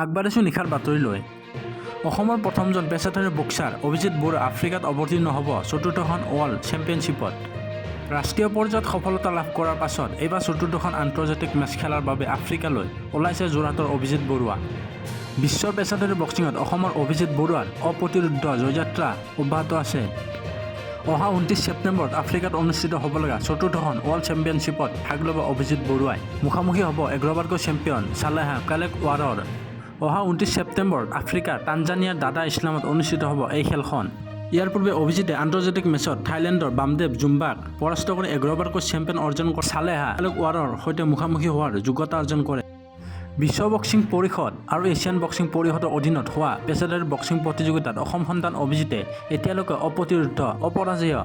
আগবাঢ়িছোঁ নিশাৰ বাতৰিলৈ। অসমৰ প্ৰথমজন পেছাদাৰী বক্সাৰ অভিজিত বড়ো আফ্ৰিকাত অৱতীৰ্ণ হ'ব চতুৰ্থখন ৱৰ্ল্ড চেম্পিয়নশ্বিপত। ৰাষ্ট্ৰীয় পৰ্যায়ত সফলতা লাভ কৰাৰ পাছত এইবাৰ চতুৰ্থখন আন্তৰ্জাতিক মেচ খেলাৰ বাবে আফ্ৰিকালৈ ওলাইছে যোৰহাটৰ অভিজিত বৰুৱা। বিশ্বৰ পেছাদাৰী বক্সিঙত অসমৰ অভিজিত বৰুৱাৰ অপ্ৰতিৰোধ্য জয়যাত্ৰা অব্যাহত আছে। অহা 29 ছেপ্টেম্বৰত আফ্ৰিকাত অনুষ্ঠিত হ'ব লগা চতুৰ্থখন ৱৰ্ল্ড চেম্পিয়নশ্বিপত ভাগ ল'ব অভিজিত বৰুৱাই। মুখামুখি হ'ব 11বাৰকৈ চেম্পিয়ন চালেহা কালেকৱাৰৰ। অহা 29 ছেপ্টেম্বৰত আফ্ৰিকাৰ টানজানিয়াৰ দাদা ইছলামত অনুষ্ঠিত হ'ব এই খেলখন। ইয়াৰ পূৰ্বে অভিজিতে আন্তৰ্জাতিক মেচত থাইলেণ্ডৰ বামদেৱ জুম্বাক পৰাস্ত কৰি 11বাৰকৈ চেম্পিয়ন অৰ্জন কৰা চালেহা কালেকৱাৰৰ সৈতে মুখামুখি হোৱাৰ যোগ্যতা অৰ্জন কৰে। বিশ্ব বক্সিং পৰিষদ আৰু এছিয়ান বক্সিং পৰিষদৰ অধীনত হোৱা পেছাদাৰী বক্সিং প্ৰতিযোগিতাত অসম সন্তান অভিজিতে এতিয়ালৈকে অপ্ৰতিৰোধ্য অপৰাজেয়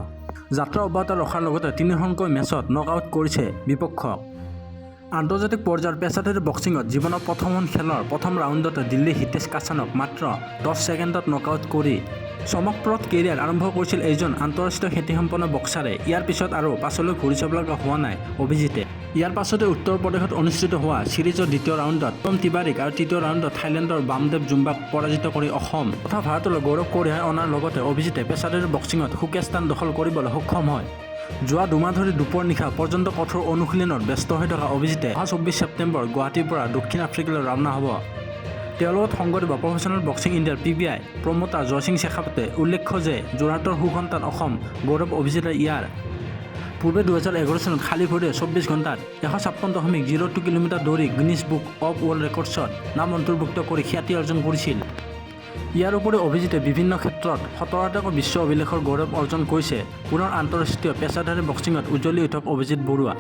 যাত্ৰা অব্যাহত ৰখাৰ লগতে 3খনকৈ মেচত নকআউট কৰিছে বিপক্ষক। আন্তৰ্জাতিক পৰ্যায়ৰ পেছাদাৰী বক্সিঙত জীৱনৰ প্ৰথমখন খেলৰ প্ৰথম ৰাউণ্ডতে দিল্লী হিতেশ কাছানক মাত্ৰ 10 ছেকেণ্ডত নকআউট কৰি চমকপ্ৰদ কেৰিয়াৰ আৰম্ভ কৰিছিল এইজন আন্তঃৰাষ্ট্ৰীয় খ্যাতিসম্পন্ন বক্সাৰে। ইয়াৰ পিছত আৰু পাছলৈ ঘূৰি চাব লগা হোৱা নাই অভিজিতে। ইয়াৰ পাছতে উত্তৰ প্ৰদেশত অনুষ্ঠিত হোৱা ছিৰিজৰ দ্বিতীয় ৰাউণ্ডত টম তিৱাৰীক আৰু তৃতীয় ৰাউণ্ডত থাইলেণ্ডৰ বামদেৱ জুম্বাক পৰাজিত কৰি অসম তথা ভাৰতলৈ গৌৰৱ কঢ়িয়াই অনাৰ লগতে অভিজিতে পেছাদাৰী বক্সিঙত সুকীয়া স্থান দখল কৰিবলৈ সক্ষম হয়। যোৱা দুমাহ ধৰি দুপৰ নিশা পৰ্যন্ত কঠোৰ অনুশীলনত ব্যস্ত হৈ থকা অভিজিতে অহা 24 ছেপ্টেম্বৰ গুৱাহাটীৰ পৰা দক্ষিণ আফ্ৰিকালৈ ৰাওনা হ'ব। তেওঁৰ লগত সংগ দিব প্ৰফেচনেল বক্সিং ইণ্ডিয়াৰ PBI প্ৰমোটাৰ জয়সিং শেখাৱতে। উল্লেখ্য যে যোৰহাটৰ সুসন্তান অসম গৌৰৱ অভিজিতে ইয়াৰ পূৰ্বে 2011 চনত খালী ভৰিৰে 24 ঘণ্টাত 156.02 কিলোমিটাৰ দৌৰি গিনিছ বুক অৱ ৱৰ্ল্ড ৰেকৰ্ডছত নাম অন্তৰ্ভুক্ত কৰি খ্যাতি অৰ্জন কৰিছিল। ইয়াৰ উপৰি অভিজিতে বিভিন্ন ক্ষেত্ৰত 17টাকৈ বিশ্ব অভিলেখৰ গৌৰৱ অৰ্জন কৰিছে। পুনৰ আন্তঃৰাষ্ট্ৰীয় পেছাদাৰী বক্সিঙত উজ্জ্বলি উঠক অভিজিত বৰুৱা।